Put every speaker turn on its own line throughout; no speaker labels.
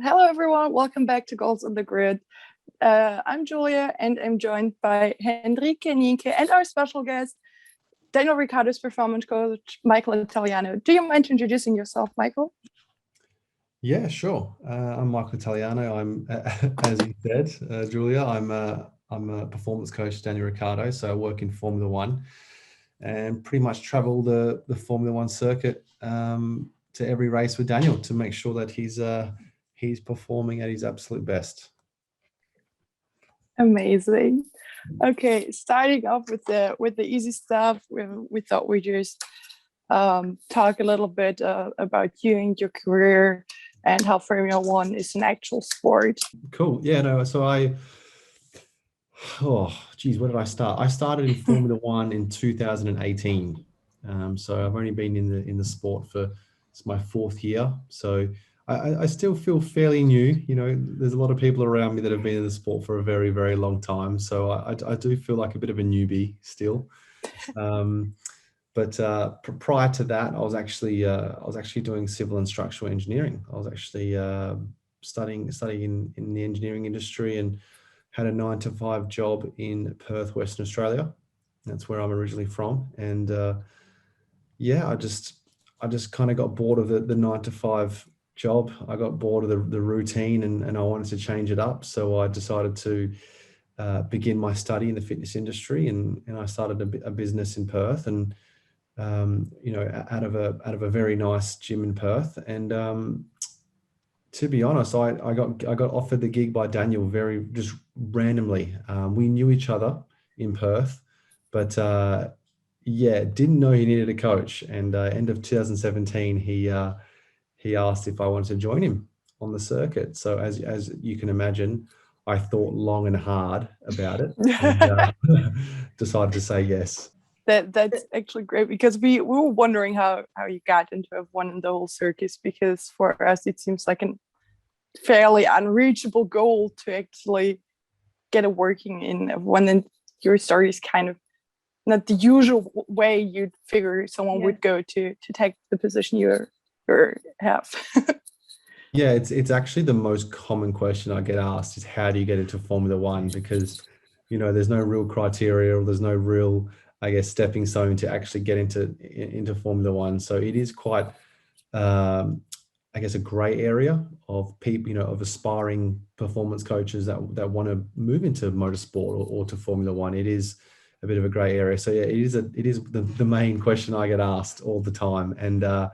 Hello, everyone. Welcome back to Goals on the Grid. I'm Julia, and I'm joined by Henrike, Nienke, and our special guest, Daniel Ricciardo's performance coach, Michael Italiano. Do you mind introducing yourself, Michael?
Yeah, sure. I'm Michael Italiano. I'm, as you said, Julia, I'm a performance coach, Daniel Ricciardo. So I work in Formula One and pretty much travel the Formula One circuit to every race with Daniel to make sure that he's performing at his absolute best.
Amazing. Okay, starting off with the easy stuff. We thought we'd just talk a little bit about you and your career and how Formula One is an actual sport.
Cool. Yeah, no, so where did I start? I started in Formula One in 2018. So I've only been in the sport for, it's my fourth year. So I still feel fairly new. You know, there's a lot of people around me that have been in the sport for a very, very long time. So I do feel like a bit of a newbie still. But prior to that, I was actually doing civil and structural engineering. I was actually studying in the engineering industry and had a 9-to-5 job in Perth, Western Australia. That's where I'm originally from. And I just kind of got bored of the 9-to-5 job. I got bored of the routine and I wanted to change it up. So I decided to begin my study in the fitness industry, and I started a business in Perth, and out of a very nice gym in Perth. And to be honest, I got offered the gig by Daniel very just randomly. We knew each other in Perth, but didn't know he needed a coach. And end of 2017, he asked if I wanted to join him on the circuit. So as you can imagine, I thought long and hard about it and decided to say yes.
That's actually great, because we were wondering how you got into F1 and the whole circus, because for us it seems like a fairly unreachable goal to actually get it working in F1, and your story is kind of not the usual way you'd figure someone would go to take the position you have.
Yeah, it's actually the most common question I get asked is, how do you get into Formula One? Because, there's no real criteria, or there's no real, I guess, stepping stone to actually get into Formula One. So it is quite, I guess, a grey area of people, of aspiring performance coaches that want to move into motorsport or to Formula One. It is a bit of a grey area. So yeah, it is the main question I get asked all the time. And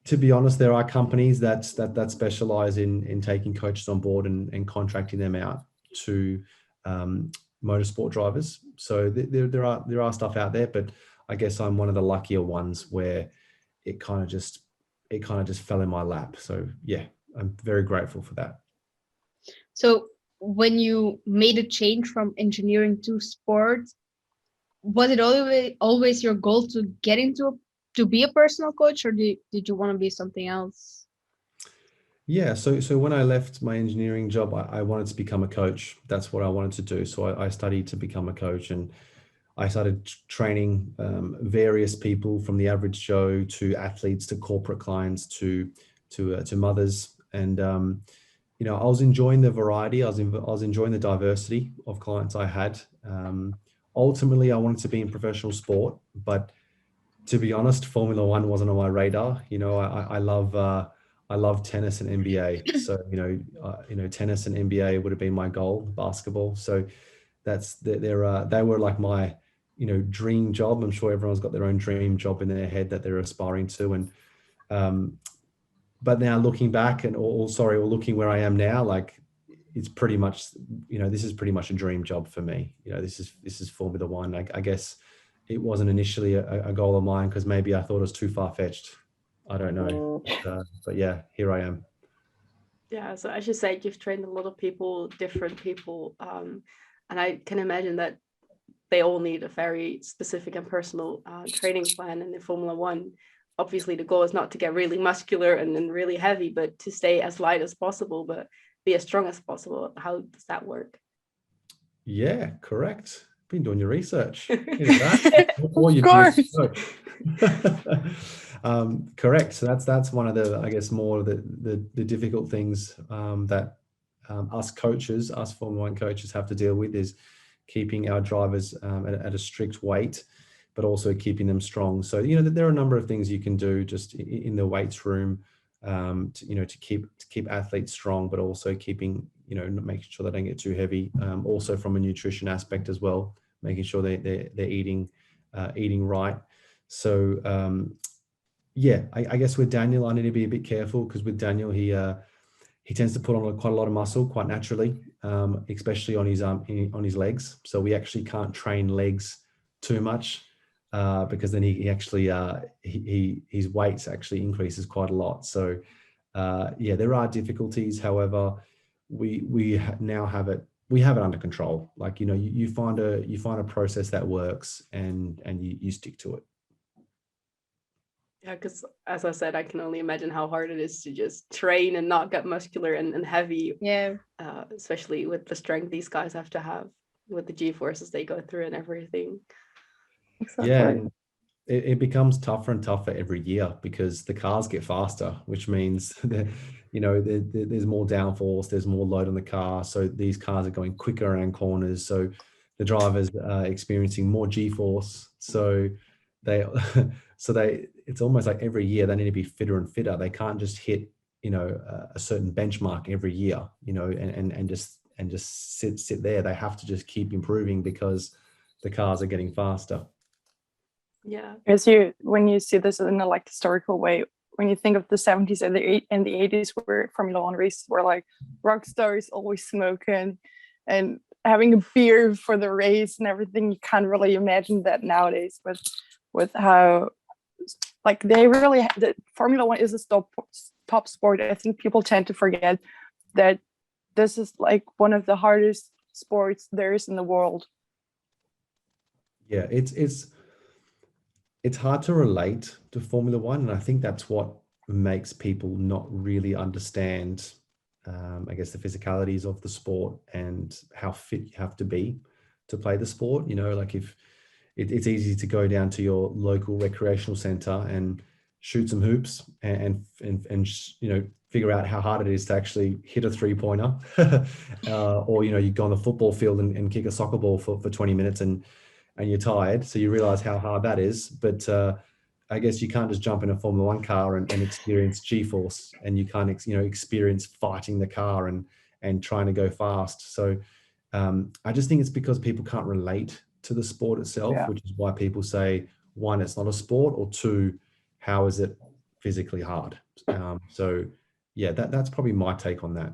to be honest, there are companies that specialize in taking coaches on board and contracting them out to motorsport drivers. So there are stuff out there, but I guess I'm one of the luckier ones where it kind of just fell in my lap. So yeah, I'm very grateful for that.
So when you made a change from engineering to sports, was it always your goal to get to be a personal coach, or did you want to be something else?
Yeah, so when I left my engineering job, I wanted to become a coach. That's what I wanted to do. So I studied to become a coach, and I started training various people, from the average Joe to athletes to corporate clients to mothers. And I was enjoying the variety. I was enjoying the diversity of clients I had. Ultimately, I wanted to be in professional sport, but to be honest, Formula One wasn't on my radar. I love tennis and NBA. So, tennis and NBA would have been my goal, basketball. So they were like my, dream job. I'm sure everyone's got their own dream job in their head that they're aspiring to. And, but now looking back or looking where I am now, like, it's pretty much, this is pretty much a dream job for me. This is Formula One. I guess it wasn't initially a goal of mine because maybe I thought it was too far-fetched. I don't know. But yeah, here I am.
Yeah, so as you said, you've trained a lot of people, different people. And I can imagine that they all need a very specific and personal training plan. And in Formula One, obviously the goal is not to get really muscular and then really heavy, but to stay as light as possible, but be as strong as possible. How does that work?
Yeah, correct. Been doing your research.
Of course.
Correct. So that's one of the, I guess, more of the difficult things that us coaches, us Formula One coaches, have to deal with, is keeping our drivers at a strict weight, but also keeping them strong. So there are a number of things you can do just in the weights room, to keep athletes strong, but also keeping making sure they don't get too heavy. Also from a nutrition aspect as well, making sure they're eating right. So I guess with Daniel, I need to be a bit careful, because with Daniel, he tends to put on quite a lot of muscle quite naturally, especially on his legs. So we actually can't train legs too much, because then he actually his weight actually increases quite a lot. So there are difficulties. However, we now have it under control. Like you find a process that works, and you stick to it.
Yeah, because as I said, I can only imagine how hard it is to just train and not get muscular and heavy.
Yeah.
Especially with the strength these guys have to have with the G-forces they go through and everything.
Exactly.
Yeah, and it becomes tougher and tougher every year, because the cars get faster, which means that there's more downforce, there's more load on the car. So these cars are going quicker around corners. So the drivers are experiencing more G-force. So it's almost like every year they need to be fitter and fitter. They can't just hit a certain benchmark every year, and just sit there. They have to just keep improving, because the cars are getting faster.
Yeah,
As when you see this in a historical way, when you think of the 70s and the 80s, where Formula One races were like rock stars, always smoking and having a beer for the race and everything, you can't really imagine that nowadays with how they really the Formula One is a top sport. I think people tend to forget that this is one of the hardest sports there is in the world.
Yeah, it's hard to relate to Formula One, and I think that's what makes people not really understand, I guess, the physicalities of the sport and how fit you have to be to play the sport. If it's easy to go down to your local recreational center and shoot some hoops and figure out how hard it is to actually hit a 3-pointer, or you go on the football field and kick a soccer ball for 20 minutes and you're tired, so you realize how hard that is. But I guess you can't just jump in a Formula One car and experience G-force, and you can't experience fighting the car and trying to go fast. So I just think it's because people can't relate to the sport itself, which is why people say, one, it's not a sport, or two, how is it physically hard? So yeah, that's probably my take on that.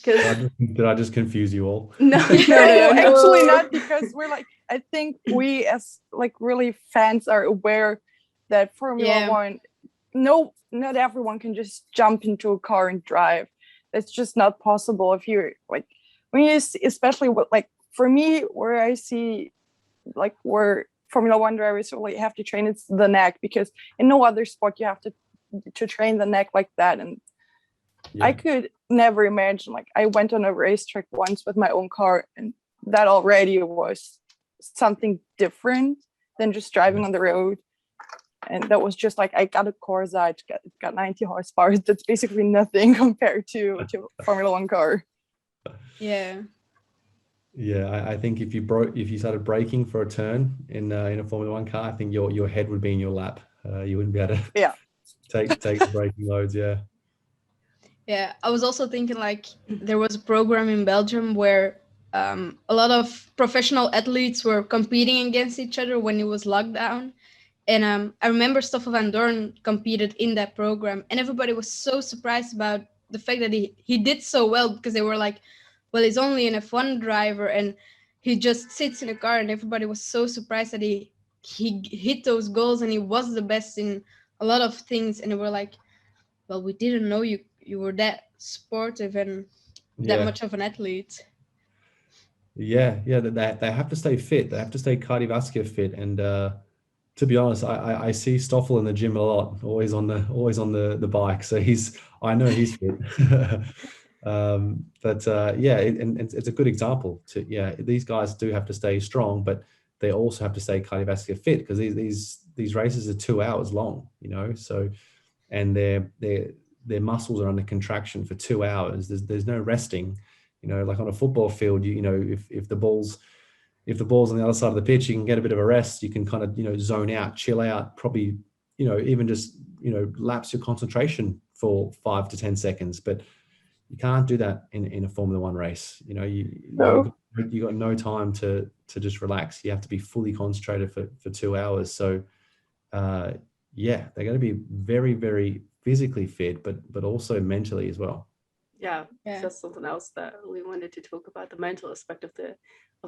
Did I just confuse you all?
No,
Actually not, because we're I think we as really fans are aware that Formula One, not everyone can just jump into a car and drive. It's just not possible. If you're when you especially for me, where I see where Formula One drivers really have to train, it's the neck, because in no other sport you have to train the neck like that. And I could never imagine, I went on a racetrack once with my own car, and that already was something different than just driving on the road. And that was just I got a Corsa, it got 90 horsepower. That's basically nothing compared to a Formula One car.
Yeah.
Yeah, I think if you started braking for a turn in a Formula One car, I think your head would be in your lap. You wouldn't be able to take the braking loads.
Yeah, I was also thinking there was a program in Belgium where a lot of professional athletes were competing against each other when it was lockdown. And I remember Stoffel van Dorn competed in that program, and everybody was so surprised about the fact that he did so well, because they were like, well, he's only an F1 driver and he just sits in a car, and everybody was so surprised that he hit those goals and he was the best in a lot of things. And they were like, well, we didn't know you were that sportive and that much of an athlete.
Yeah, they have to stay fit. They have to stay cardiovascular fit. And to be honest, I see Stoffel in the gym a lot, always on the bike. So I know he's fit. But it's a good example these guys do have to stay strong, but they also have to stay cardiovascular fit, because these races are 2 hours long, you know. So, and their muscles are under contraction for 2 hours. There's no resting, you know. Like on a football field, you know, if the ball's on the other side of the pitch, you can get a bit of a rest. You can kind of, you know, zone out, chill out, probably, you know, even just, you know, lapse your concentration for 5 to 10 seconds. But you can't do that in a Formula One race. You know,
No.
you got no time to just relax. You have to be fully concentrated for 2 hours. So, yeah, they're going to be very, very physically fit, but also mentally as well.
Yeah,
Yeah.
that's something else that we wanted to talk about, the mental aspect of the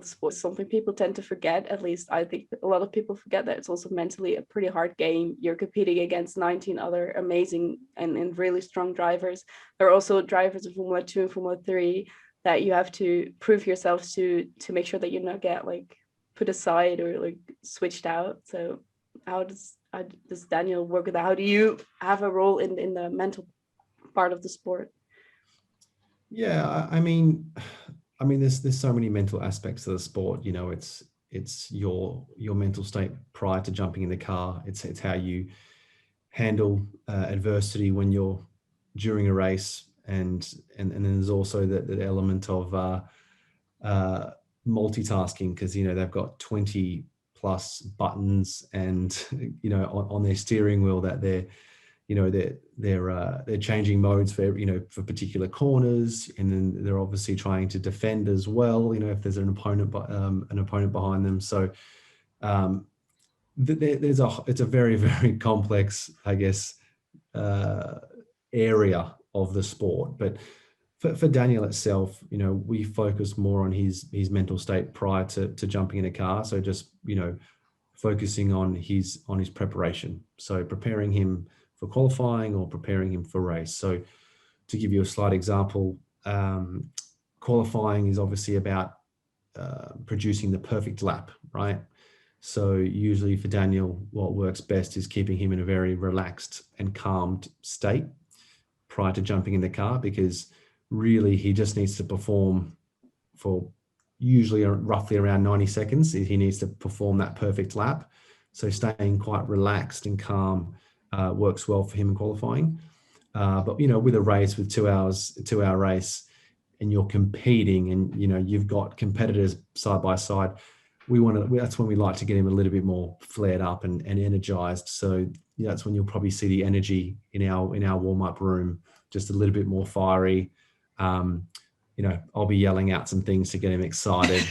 sport. Something people tend to forget, at least I think a lot of people forget, that it's also mentally a pretty hard game. You're competing against 19 other amazing and really strong drivers. There are also drivers in Formula 2 and Formula 3 that you have to prove yourself to make sure that you not get like put aside or like switched out. So how does Daniel work with that? How do you have a role in the mental part of the sport?
Yeah, I mean, there's so many mental aspects of the sport. You know, it's your mental state prior to jumping in the car. It's how you handle adversity when you're during a race, and then there's also the element of multitasking, because, you know, they've got 20 plus buttons, and you know, on their steering wheel, that they're changing modes for, you know, for particular corners, and then they're obviously trying to defend as well, you know, if there's an opponent behind them. So it's a very, very complex, I guess, area of the sport. But for Daniel itself, you know, we focus more on his mental state prior to jumping in a car. So just, you know, focusing on his preparation. So preparing him for qualifying or preparing him for race. So to give you a slight example, qualifying is obviously about producing the perfect lap, right? So usually for Daniel, what works best is keeping him in a very relaxed and calmed state prior to jumping in the car, because really he just needs to perform for usually roughly around 90 seconds. He needs to perform that perfect lap. So staying quite relaxed and calm works well for him in qualifying. But, you know, with a race, with 2 hours, a 2-hour race, and you're competing, and, you know, you've got competitors side by side, that's when we like to get him a little bit more flared up and energized. So, you know, that's when you'll probably see the energy in our warm-up room just a little bit more fiery. You know, I'll be yelling out some things to get him excited,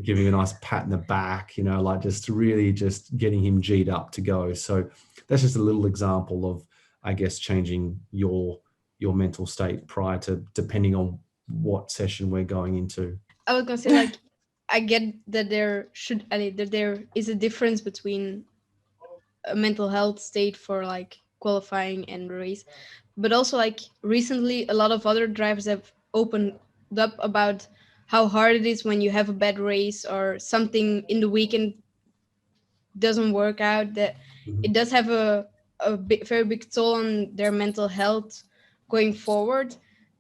giving him a nice pat in the back, you know, like just really just getting him G'd up to go. So that's just a little example of, I guess, changing your mental state prior to, depending on what session we're going into.
I was gonna say, like, I get that there is a difference between a mental health state for like qualifying and race, but also like recently a lot of other drivers have opened up about how hard it is when you have a bad race or something in the weekend doesn't work out, that it does have a very big toll on their mental health going forward.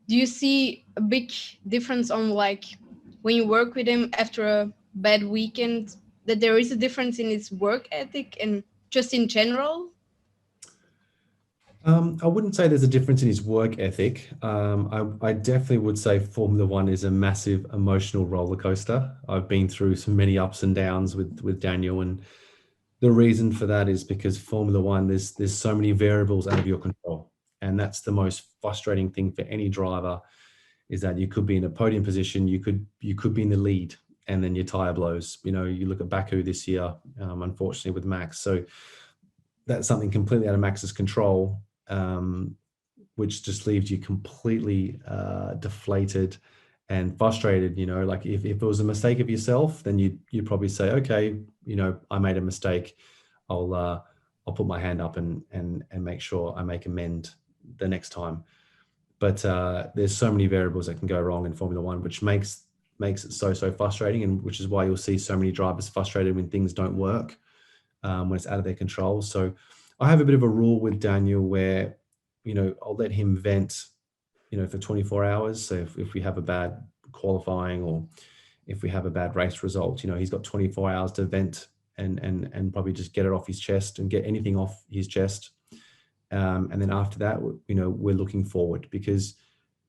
Do you see a big difference on, like, when you work with him after a bad weekend, that there is a difference in his work ethic and just in general?
I wouldn't say there's a difference in his work ethic. I definitely would say Formula One is a massive emotional roller coaster. I've been through so many ups and downs with Daniel, and the reason for that is because Formula One, there's so many variables out of your control, and that's the most frustrating thing for any driver, is that you could be in a podium position, you could be in the lead, and then your tire blows. You know, you look at Baku this year, unfortunately with Max. So that's something completely out of Max's control, which just leaves you completely deflated and frustrated. You know, like if it was a mistake of yourself, then you'd probably say, okay, you know, I made a mistake. I'll put my hand up and make sure I make amend the next time. But there's so many variables that can go wrong in Formula One, which makes it so frustrating, and which is why you'll see so many drivers frustrated when things don't work, when it's out of their control. So I have a bit of a rule with Daniel where, you know, I'll let him vent, you know, for 24 hours. So if we have a bad qualifying, or if we have a bad race result. You know, he's got 24 hours to vent and probably just get it off his chest and get anything off his chest. And then after that, you know, we're looking forward, because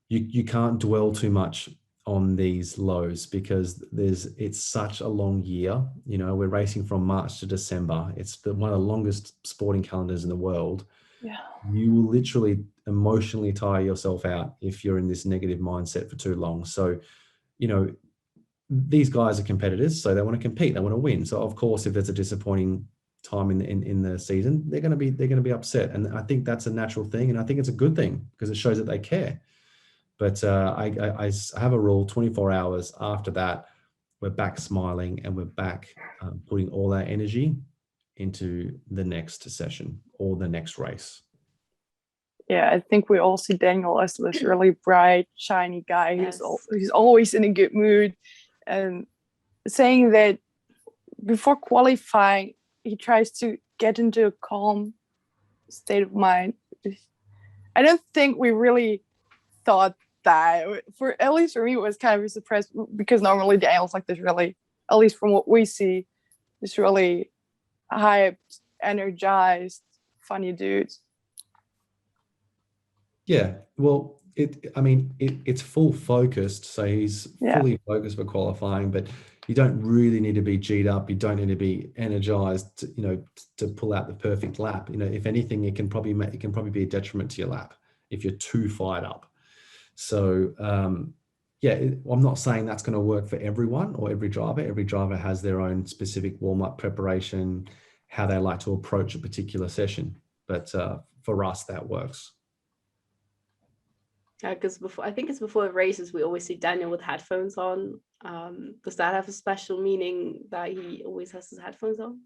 you can't dwell too much on these lows, because it's such a long year. You know, we're racing from March to December. It's one of the longest sporting calendars in the world.
Yeah.
You will literally emotionally tire yourself out if you're in this negative mindset for too long. So, you know, these guys are competitors, so they want to compete, they want to win. So of course, if there's a disappointing time in the season, they're going to be upset, and I think that's a natural thing, and I think it's a good thing, because it shows that they care. But I have a rule: 24 hours after that, we're back smiling, and we're back putting all our energy into the next session or the next race.
Yeah, I think we all see Daniel as this really bright, shiny guy.
Yes.
He's always in a good mood, and saying that before qualifying, he tries to get into a calm state of mind. I don't think we really thought that. At least for me, it was kind of a surprise, because normally Daniel's like this really, at least from what we see, this really hyped, energized, funny dude.
Yeah, well, it's full focused, so he's fully focused for qualifying, but you don't really need to be G'd up. You don't need to be energized, you know, to pull out the perfect lap. You know, if anything, it can probably be a detriment to your lap if you're too fired up. So, I'm not saying that's going to work for everyone or every driver. Every driver has their own specific warm-up preparation, how they like to approach a particular session. But for us, that works.
Yeah, because before races, we always see Daniel with headphones on. Does that have a special meaning that he always has his headphones on?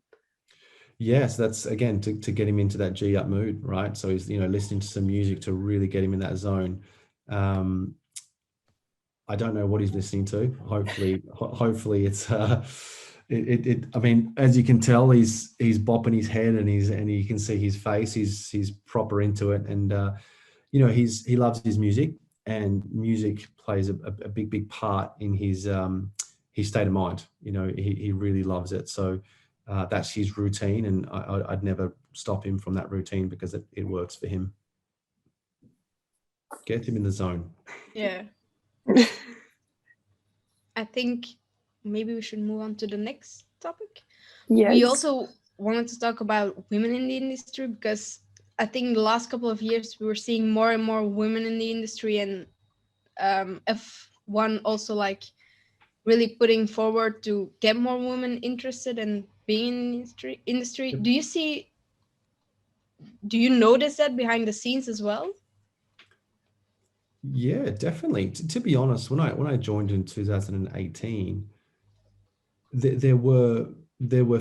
Yes, that's again to get him into that G up mood, right? So he's, you know, listening to some music to really get him in that zone. I don't know what he's listening to. Hopefully it's I mean, as you can tell, he's bopping his head, and you can see his face. He's proper into it, and you know, he loves his music, and music plays a big part in his state of mind. You know, he really loves it. So that's his routine, and I'd never stop him from that routine, because it works for him. Get him in the zone.
Yeah. I think maybe we should move on to the next topic.
Yes.
We also wanted to talk about women in the industry, because I think the last couple of years we were seeing more and more women in the industry, and F1 also like really putting forward to get more women interested in being in the industry. Do you notice that behind the scenes as well?
Yeah, definitely. To be honest, when I joined in 2018, there were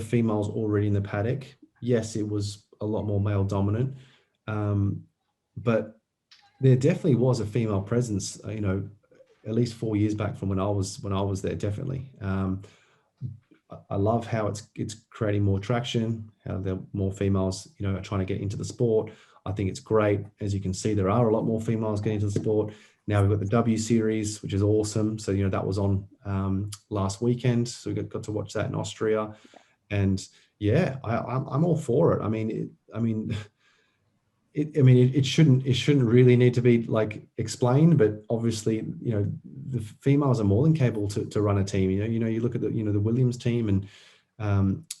females already in the paddock. Yes, it was a lot more male dominant, but there definitely was a female presence. You know, at least 4 years back from when I was there. Definitely. I love how it's creating more traction. How there are more females, you know, are trying to get into the sport. I think it's great. As you can see, there are a lot more females getting into the sport. Now we've got the W Series, which is awesome. So, you know, that was on last weekend. So we got to watch that in Austria. And yeah, I'm all for it. It shouldn't really need to be like explained, but obviously, you know, the females are more than capable to run a team. You know, you look at the Williams team, and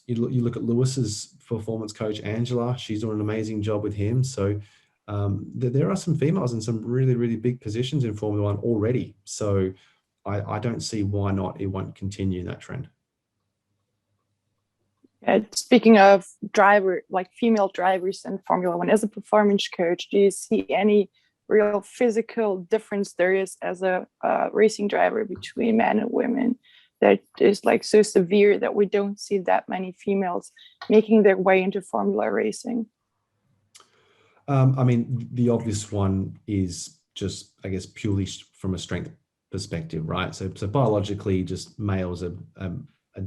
you look at Lewis's performance coach, Angela. She's doing an amazing job with him. So there are some females in some really, really big positions in Formula One already. So I don't see why not it won't continue that trend.
Speaking of female drivers in Formula One, as a performance coach, do you see any real physical difference there is as a racing driver between men and women that is like so severe that we don't see that many females making their way into Formula racing?
I mean, the obvious one is just, I guess, purely from a strength perspective, right? So biologically, just males are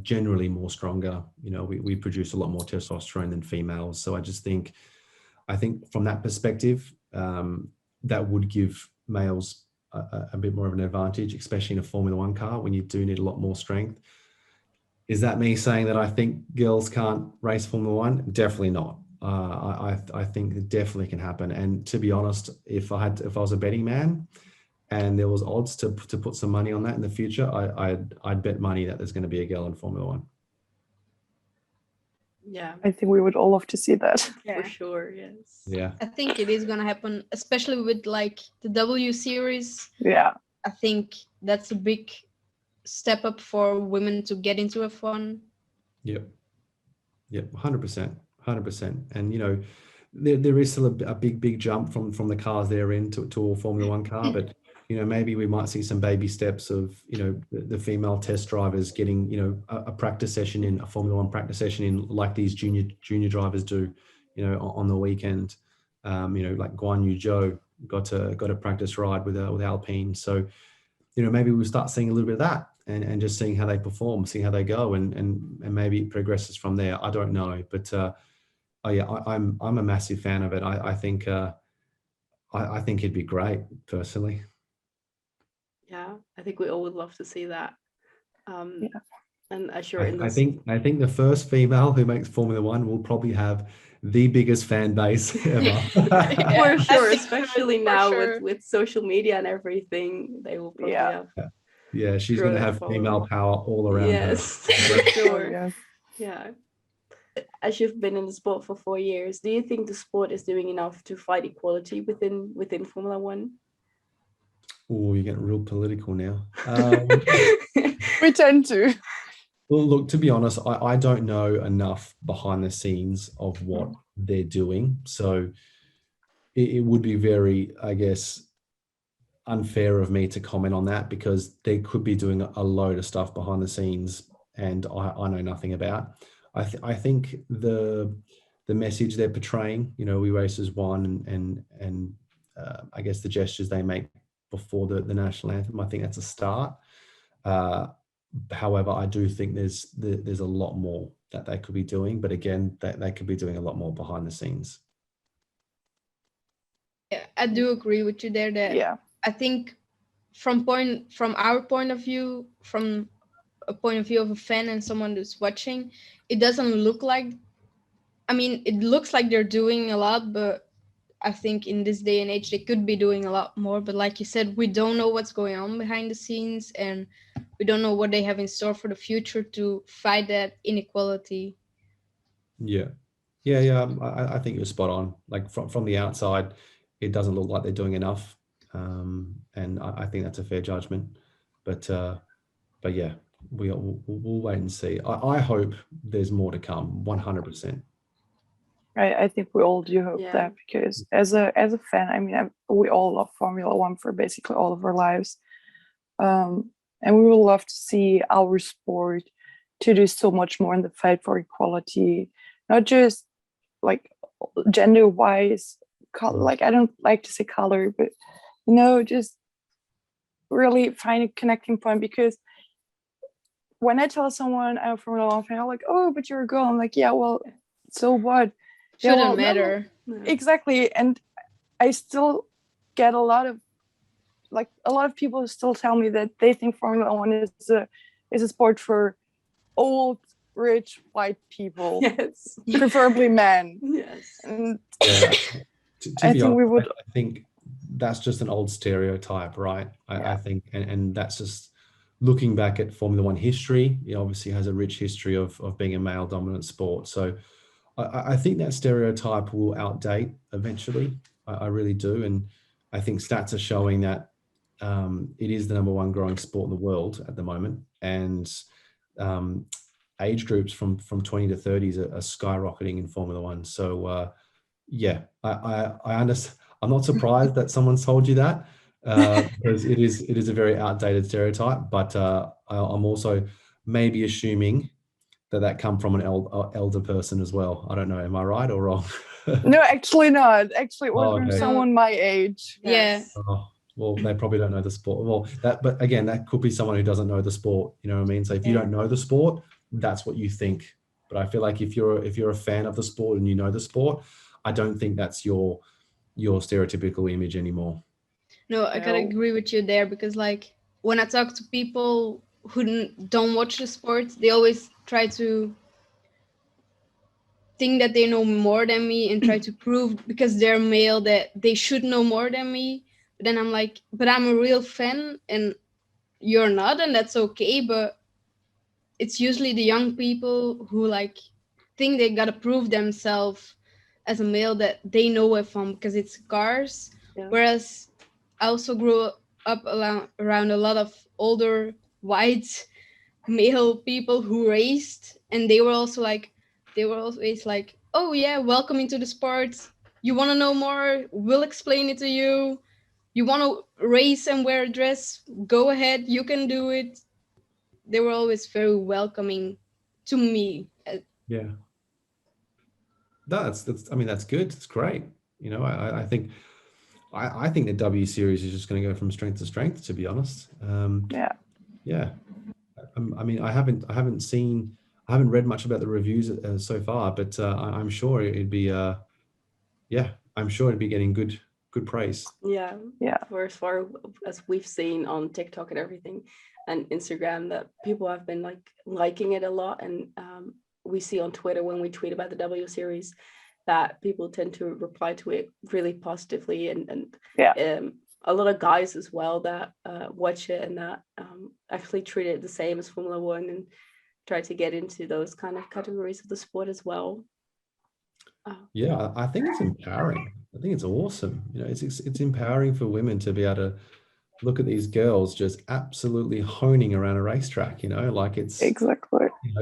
generally more stronger. You know, we produce a lot more testosterone than females. So I think from that perspective, that would give males a bit more of an advantage, especially in a Formula One car when you do need a lot more strength. Is that me saying that I think girls can't race Formula One? Definitely not. I think it definitely can happen. And to be honest, if I was a betting man and there was odds to put some money on that in the future, I'd bet money that there's going to be a girl in Formula One.
Yeah,
I think we would all love to see that.
for sure. Yes.
Yeah.
I think it is gonna happen, especially with like the W series.
Yeah.
I think that's a big step up for women to get into F1.
Yep. 100%. And, you know, there is still a big jump from the cars they're in to a Formula One car, but you know, maybe we might see some baby steps of, you know, the female test drivers getting, you know, a practice session in a Formula One practice session in like these junior drivers do, you know, on the weekend. You know, like Guan Yu Zhou got a practice ride with Alpine. So, you know, maybe we'll start seeing a little bit of that and just seeing how they perform, seeing how they go, and maybe it progresses from there. I don't know, but oh yeah, I'm a massive fan of it. I think it'd be great personally.
Yeah, I think we all would love to see that.
Yeah.
And I'm sure
I think the first female who makes Formula One will probably have the biggest fan base ever.
for sure,
think
especially
for
now
sure.
with social media and everything, they will probably
Yeah.
have.
Yeah, she's going to have female power all around
Yes,
her.
for
Oh,
sure.
yes.
Yeah. As you've been in the sport for 4 years, do you think the sport is doing enough to fight equality within Formula One?
Oh, you're getting real political now.
We tend to.
Well, look, to be honest, I don't know enough behind the scenes of what they're doing. So it would be very, I guess, unfair of me to comment on that because they could be doing a load of stuff behind the scenes and I know nothing about. I think the message they're portraying, you know, we race as one and I guess the gestures they make before the national anthem, I think that's a start. However, I do think there's a lot more that they could be doing, but again, they could be doing a lot more behind the scenes.
Yeah, I do agree with you there that
Yeah.
I think from our point of view, from a point of view of a fan and someone who's watching, it doesn't look like, I mean, it looks like they're doing a lot, but I think in this day and age, they could be doing a lot more. But like you said, we don't know what's going on behind the scenes and we don't know what they have in store for the future to fight that inequality.
Yeah. I think you're spot on. Like from the outside, it doesn't look like they're doing enough. And I think that's a fair judgment. But yeah, we'll wait and see. I hope there's more to come, 100%.
I think we all do hope
Yeah.
that because as a fan, I mean, we all love Formula One for basically all of our lives, and we would love to see our sport to do so much more in the fight for equality, not just like gender-wise, like I don't like to say color, but you know, just really find a connecting point because when I tell someone I'm a Formula One fan, I'm like, oh, but you're a girl. I'm like, yeah, well, so what? Yeah,
Shouldn't
well, no,
matter.
No.
exactly. And I still get a lot of people still tell me that they think Formula One is a sport for old, rich, white people,
Yes.
preferably men.
Yes.
And
Yeah. To
I
be
think we
honest,
would.
I think that's just an old stereotype, right?
Yeah.
I think, and that's just looking back at Formula One history. It obviously has a rich history of being a male dominant sport. So I think that stereotype will outdate eventually. I really do. And I think stats are showing that it is the #1 growing sport in the world at the moment. And age groups from 20 to 30s are skyrocketing in Formula One. So yeah, I understand. I'm not surprised that someone's told you that because it is a very outdated stereotype. But I'm also maybe assuming that come from an elder person as well. I don't know. Am I right or wrong?
No, actually not. Actually, it was
Oh,
from
okay.
someone my age.
Yes.
Oh, well, they probably don't know the sport. Well, but again, that could be someone who doesn't know the sport. You know what I mean? So if you don't know the sport, that's what you think. But I feel like if you're a fan of the sport and you know the sport, I don't think that's your stereotypical image anymore.
No, I gotta
No.
agree with you there, because like when I talk to people who don't watch the sport, they always try to think that they know more than me and try to prove because they're male that they should know more than me. But then I'm like, but I'm a real fan and you're not, and that's okay. But it's usually the young people who like think they gotta prove themselves as a male that they know F1 because it's cars.
Yeah.
Whereas I also grew up around a lot of older white male people who raced, and they were always like, oh yeah, welcome into the sport. You want to know more? We'll explain it to you. You want to race and wear a dress? Go ahead, you can do it. They were always very welcoming to me.
Yeah. That's I mean, that's good. It's great. You know, I think I think the W series is just going to go from strength to strength, to be honest.
Yeah.
Yeah. I mean, I haven't read much about the reviews so far, but I'm sure it'd be I'm sure it'd be getting good praise.
Yeah,
Yeah.
for as far as we've seen on TikTok and everything, and Instagram, that people have been like liking it a lot, and we see on Twitter when we tweet about the W series that people tend to reply to it really positively, and a lot of guys as well that watch it and that actually treat it the same as Formula One and try to get into those kind of categories of the sport as well.
Yeah, I think it's empowering. I think it's awesome. You know, it's empowering for women to be able to look at these girls just absolutely honing around a racetrack. You know, like it's
Exactly.
you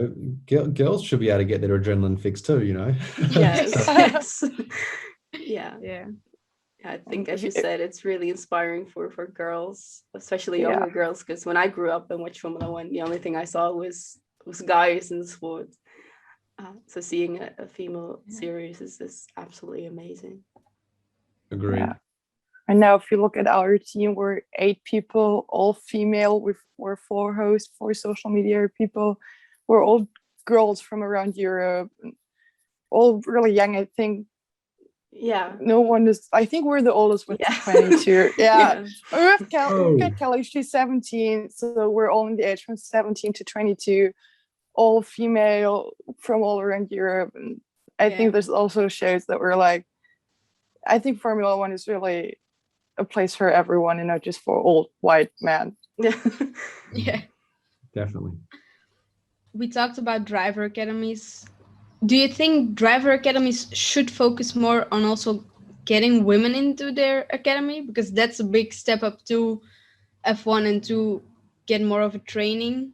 know, girls should be able to get their adrenaline fix too. You know.
Yes. Yes. Yeah.
Yeah.
I think, as you said, it's really inspiring for girls, especially
Yeah.
younger girls, because when I grew up and watched Formula One, the only thing I saw was guys in the sport. So seeing a female series is absolutely amazing.
Agreed.
Yeah. And now if you look at our team, we're 8 people, all female. We're 4 hosts, 4 social media people. We're all girls from around Europe, all really young. I think
Yeah.
no one is, I think we're the oldest with
Yeah.
22. Yeah. We have
Oh.
we've got Kelly, she's 17. So we're all in the age from 17 to 22, all female from all around Europe. And I think this also shows that we're like, I think Formula One is really a place for everyone and not just for old white men.
Yeah.
Definitely.
We talked about driver academies. Do you think driver academies should focus more on also getting women into their academy? Because that's a big step up to F1 and to get more of a training.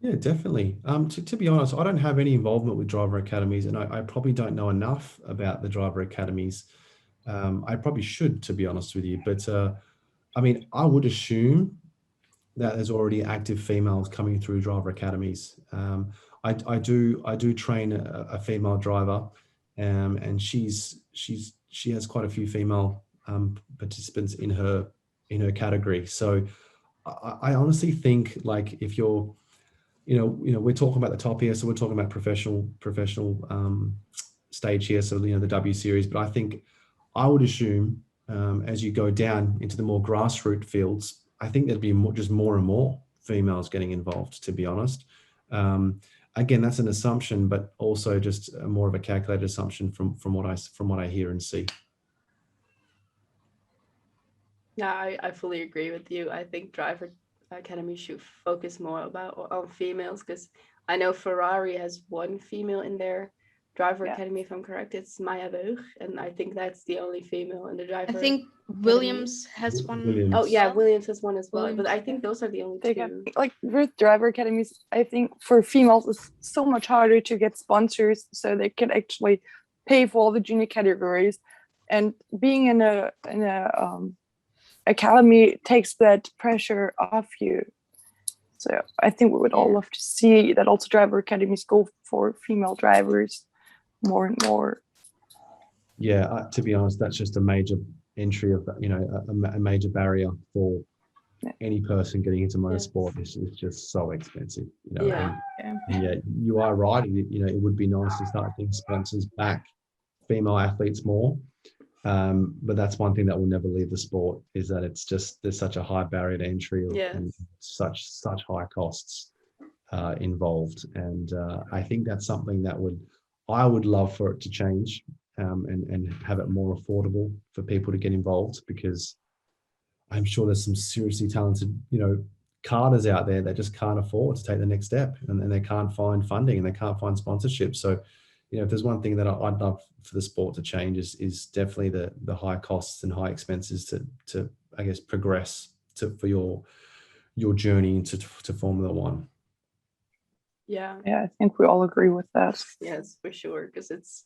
Yeah, definitely. To be honest, I don't have any involvement with driver academies, and I probably don't know enough about the driver academies. I probably should, to be honest with you. But I mean, I would assume that there's already active females coming through driver academies. I do train a female driver, and she has quite a few female participants in her category. So I honestly think, like, if you're you know, we're talking about the top here, so we're talking about professional stage here, so you know, the W series. But I think I would assume as you go down into the more grassroots fields, I think there'd be more and more females getting involved. To be honest, again, that's an assumption, but also just more of a calculated assumption from what I hear and see.
Yeah, I fully agree with you. I think driver academy should focus more on females, because I know Ferrari has 1 female in their driver academy, if I'm correct. It's Maya Beug, and I think that's the only female in the driver.
I think Williams has one.
Williams.
Oh yeah, Williams has 1 as well.
Williams,
But I think those are the only
They
2.
get, like, with driver academies, I think for females it's so much harder to get sponsors, so they can actually pay for all the junior categories, and being in a academy takes that pressure off you. So I think we would all love to see that also driver academies go for female drivers more and more.
Yeah, to be honest, that's just a major entry of, you know, a major barrier for any person getting into motorsport. It's just so expensive, you know.
Yeah.
And yeah, you are right. You know, it would be nice to start getting sponsors back female athletes more. But that's one thing that will never leave the sport, is that it's just, there's such a high barrier to entry and such high costs involved. And I think that's something that I would love for it to change, and have it more affordable for people to get involved, because I'm sure there's some seriously talented, karters out there that just can't afford to take the next step, and they can't find funding and they can't find sponsorship. So, if there's one thing that I'd love for the sport to change is definitely the high costs and high expenses to I guess progress for your journey into Formula One.
Yeah.
Yeah, I think we all agree with that.
Yes, for sure, because it's,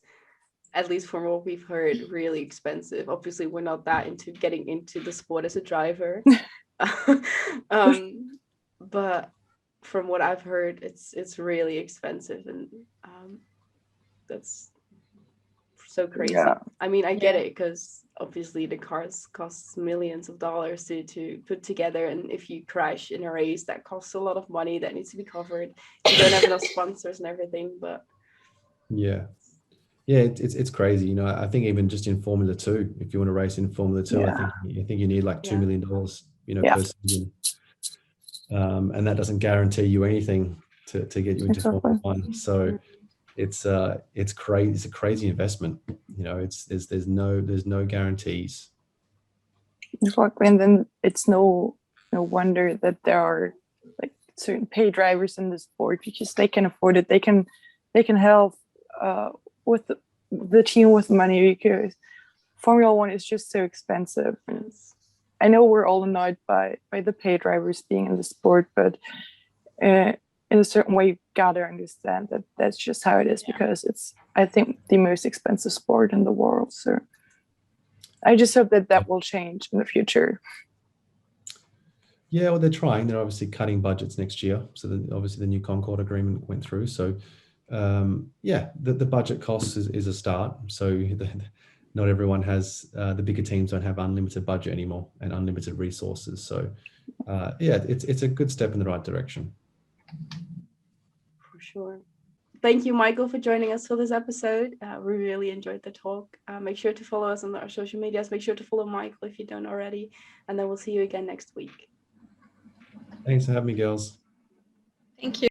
at least from what we've heard, really expensive. Obviously, we're not that into getting into the sport as a driver. But from what I've heard, it's really expensive, and that's so crazy.
Yeah.
I mean, I get it, because obviously the cars cost millions of dollars to put together, and if you crash in a race, that costs a lot of money that needs to be covered. You don't have enough sponsors and everything, but
Yeah, it's crazy. I think even just in Formula 2, if you want to race in Formula 2, I think you need like $2 million, per season, and that doesn't guarantee you anything to get you into Formula 1. So it's crazy. It's a crazy investment. There's no guarantees.
Exactly, and then it's no wonder that there are like certain pay drivers in the sport, because they can afford it. They can help with the team with money, because Formula One is just so expensive. And I know we're all annoyed by the pay drivers being in the sport, but in a certain way, you gotta understand that that's just how it is, because it's, I think, the most expensive sport in the world. So I just hope that will change in the future.
Yeah, well, they're trying. They're obviously cutting budgets next year. So obviously the new Concord agreement went through. So the budget cost is a start. So not everyone has, the bigger teams don't have unlimited budget anymore and unlimited resources. So it's a good step in the right direction.
for sure. Thank you, Michael, for joining us for this episode. We really enjoyed the talk. Make sure to follow us on our social medias. Make sure to follow Michael if you don't already. And then we'll see you again next week.
Thanks for having me, girls.
Thank you.